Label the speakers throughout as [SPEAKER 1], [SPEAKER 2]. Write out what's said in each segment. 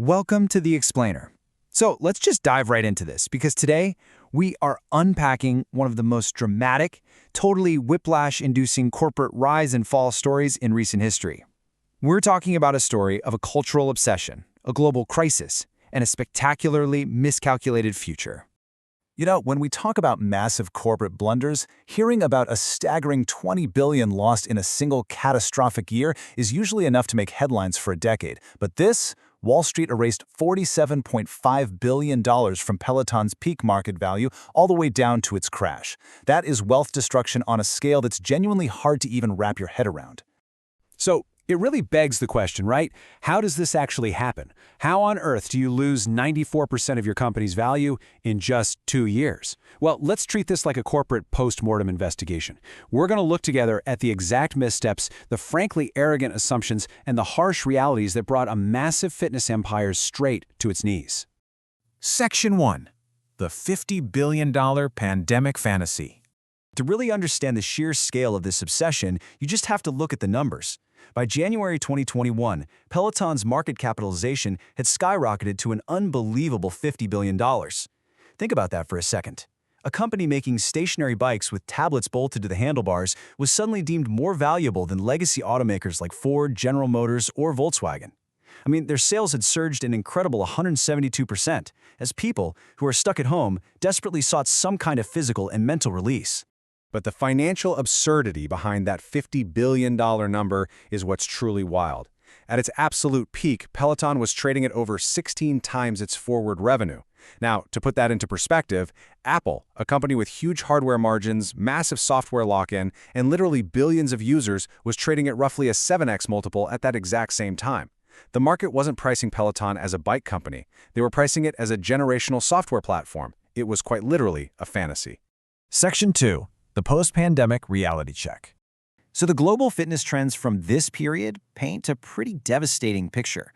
[SPEAKER 1] Welcome to The Explainer. So let's just dive right into this because today we are unpacking one of the most dramatic, totally whiplash-inducing corporate rise and fall stories in recent history. We're talking about a story of a cultural obsession, a global crisis, and a spectacularly miscalculated future.
[SPEAKER 2] You know, when we talk about massive corporate blunders, hearing about a staggering $20 billion lost in a single catastrophic year is usually enough to make headlines for a decade. But this, Wall Street erased $47.5 billion from Peloton's peak market value all the way down to its crash. That is wealth destruction on a scale that's genuinely hard to even wrap your head around.
[SPEAKER 3] So, it really begs the question, right? How does this actually happen? How on earth do you lose 94% of your company's value in just 2 years? Well, let's treat this like a corporate post-mortem investigation. We're going to look together at the exact missteps, the frankly arrogant assumptions, and the harsh realities that brought a massive fitness empire straight to its knees.
[SPEAKER 2] Section 1. The $50 billion pandemic fantasy.
[SPEAKER 1] To really understand the sheer scale of this obsession, you just have to look at the numbers. By January 2021, Peloton's market capitalization had skyrocketed to an unbelievable $50 billion. Think about that for a second. A company making stationary bikes with tablets bolted to the handlebars was suddenly deemed more valuable than legacy automakers like Ford, General Motors, or Volkswagen. I mean, their sales had surged an incredible 172%, as people who are stuck at home desperately sought some kind of physical and mental release.
[SPEAKER 4] But the financial absurdity behind that $50 billion number is what's truly wild. At its absolute peak, Peloton was trading at over 16 times its forward revenue. Now, to put that into perspective, Apple, a company with huge hardware margins, massive software lock-in, and literally billions of users, was trading at roughly a 7x multiple at that exact same time. The market wasn't pricing Peloton as a bike company. They were pricing it as a generational software platform. It was quite literally a fantasy.
[SPEAKER 2] Section 2. The post-pandemic reality check.
[SPEAKER 1] So the global fitness trends from this period paint a pretty devastating picture.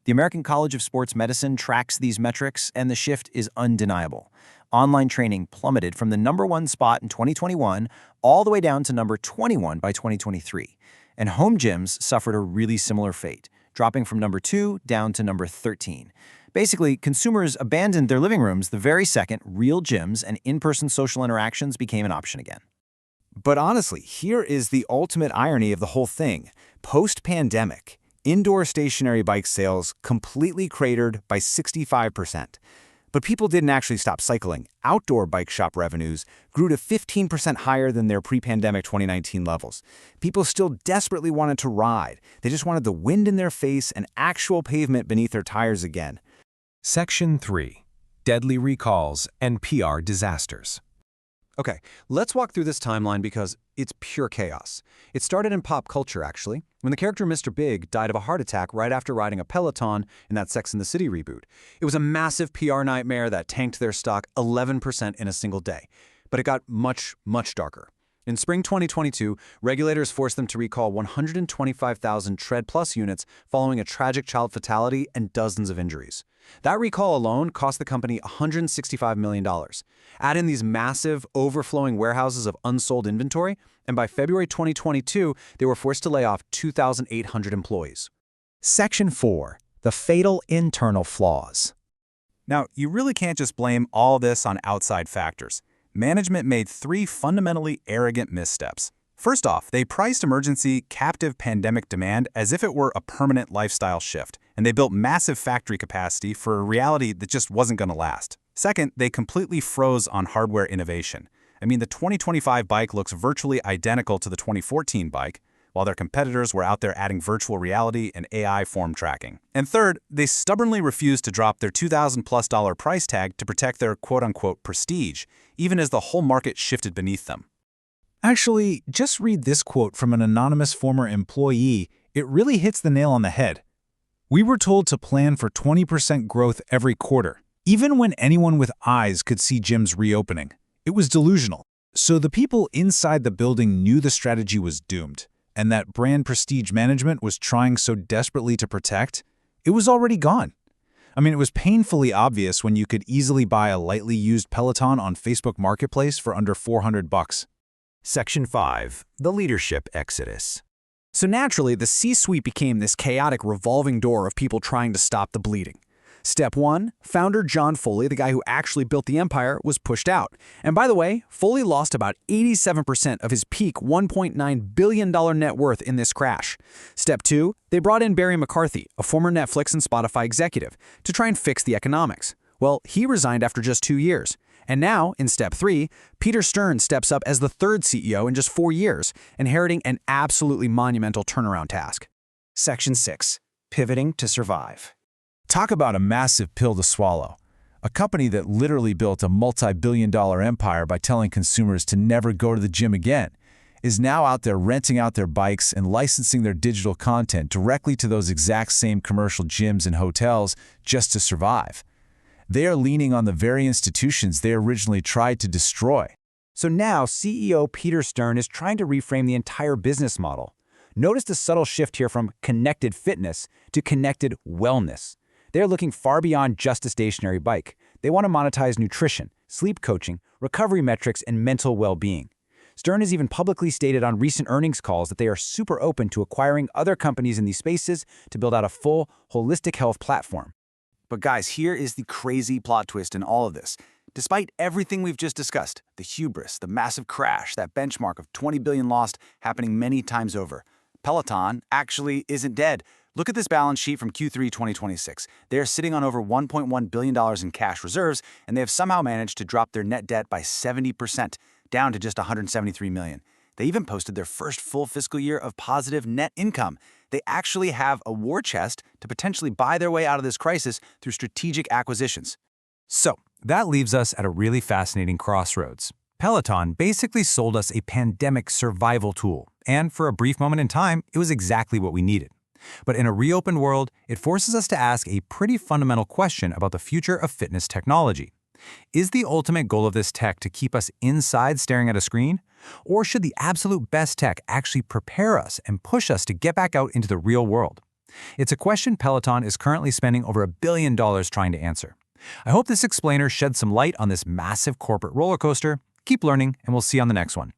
[SPEAKER 1] The American College of Sports Medicine tracks these metrics, and the shift is undeniable. Online training plummeted from the #1 spot in 2021 all the way down to number 21 by 2023. And home gyms suffered a really similar fate, dropping from number 2 down to number 13. Basically, consumers abandoned their living rooms the very second real gyms and in-person social interactions became an option again.
[SPEAKER 5] But honestly, here is the ultimate irony of the whole thing. Post-pandemic, indoor stationary bike sales completely cratered by 65%. But people didn't actually stop cycling. Outdoor bike shop revenues grew to 15% higher than their pre-pandemic 2019 levels. People still desperately wanted to ride. They just wanted the wind in their face and actual pavement beneath their tires again.
[SPEAKER 3] Section 3. Deadly recalls and PR disasters.
[SPEAKER 4] Okay, let's walk through this timeline because it's pure chaos. It started in pop culture, actually, when the character Mr. Big died of a heart attack right after riding a Peloton in that Sex and the City reboot. It was a massive PR nightmare that tanked their stock 11% in a single day. But it got much, much darker. In spring 2022, regulators forced them to recall 125,000 Tread Plus units following a tragic child fatality and dozens of injuries. That recall alone cost the company $165 million. Add in these massive, overflowing warehouses of unsold inventory, and by February 2022, they were forced to lay off 2,800 employees.
[SPEAKER 2] Section 4. The fatal internal flaws.
[SPEAKER 5] Now, you really can't just blame all this on outside factors. Management made 3 fundamentally arrogant missteps. First off, they priced emergency, captive pandemic demand as if it were a permanent lifestyle shift, and they built massive factory capacity for a reality that just wasn't going to last. Second, they completely froze on hardware innovation. I mean, the 2025 bike looks virtually identical to the 2014 bike, while their competitors were out there adding virtual reality and AI form tracking. And third, they stubbornly refused to drop their $2,000+ price tag to protect their quote-unquote prestige, even as the whole market shifted beneath them.
[SPEAKER 2] Actually, just read this quote from an anonymous former employee. It really hits the nail on the head. "We were told to plan for 20% growth every quarter, even when anyone with eyes could see gyms reopening. It was delusional. So the people inside the building knew the strategy was doomed, and that brand prestige management was trying so desperately to protect, it was already gone. I mean, it was painfully obvious when you could easily buy a lightly used Peloton on Facebook Marketplace for under $400.
[SPEAKER 3] Section 5. The leadership exodus.
[SPEAKER 1] So naturally, the C-suite became this chaotic revolving door of people trying to stop the bleeding.
[SPEAKER 3] Step 1, founder John Foley, the guy who actually built the empire, was pushed out. And by the way, Foley lost about 87% of his peak $1.9 billion net worth in this crash. Step 2, they brought in Barry McCarthy, a former Netflix and Spotify executive, to try and fix the economics. Well, he resigned after just 2 years. And now, in Step 3, Peter Stern steps up as the third CEO in just 4 years, inheriting an absolutely monumental turnaround task.
[SPEAKER 1] Section 6. Pivoting to survive.
[SPEAKER 2] Talk about a massive pill to swallow. A company that literally built a multi-billion-dollar empire by telling consumers to never go to the gym again is now out there renting out their bikes and licensing their digital content directly to those exact same commercial gyms and hotels just to survive. They are leaning on the very institutions they originally tried to destroy.
[SPEAKER 4] So now CEO Peter Stern is trying to reframe the entire business model. Notice the subtle shift here from connected fitness to connected wellness. They're looking far beyond just a stationary bike. They want to monetize nutrition, sleep coaching, recovery metrics, and mental well-being. Stern has even publicly stated on recent earnings calls that they are super open to acquiring other companies in these spaces to build out a full, holistic health platform.
[SPEAKER 1] But guys, here is the crazy plot twist in all of this. Despite everything we've just discussed, the hubris, the massive crash, that benchmark of 20 billion lost happening many times over, Peloton actually isn't dead. Look at this balance sheet from Q3 2026. They are sitting on over $1.1 billion in cash reserves, and they have somehow managed to drop their net debt by 70%, down to just $173 million. They even posted their first full fiscal year of positive net income. They actually have a war chest to potentially buy their way out of this crisis through strategic acquisitions.
[SPEAKER 3] So, that leaves us at a really fascinating crossroads. Peloton basically sold us a pandemic survival tool, and for a brief moment in time, it was exactly what we needed. But in a reopened world, it forces us to ask a pretty fundamental question about the future of fitness technology. Is the ultimate goal of this tech to keep us inside staring at a screen? Or should the absolute best tech actually prepare us and push us to get back out into the real world? It's a question Peloton is currently spending over $1 billion trying to answer. I hope this explainer sheds some light on this massive corporate roller coaster. Keep learning, and we'll see you on the next one.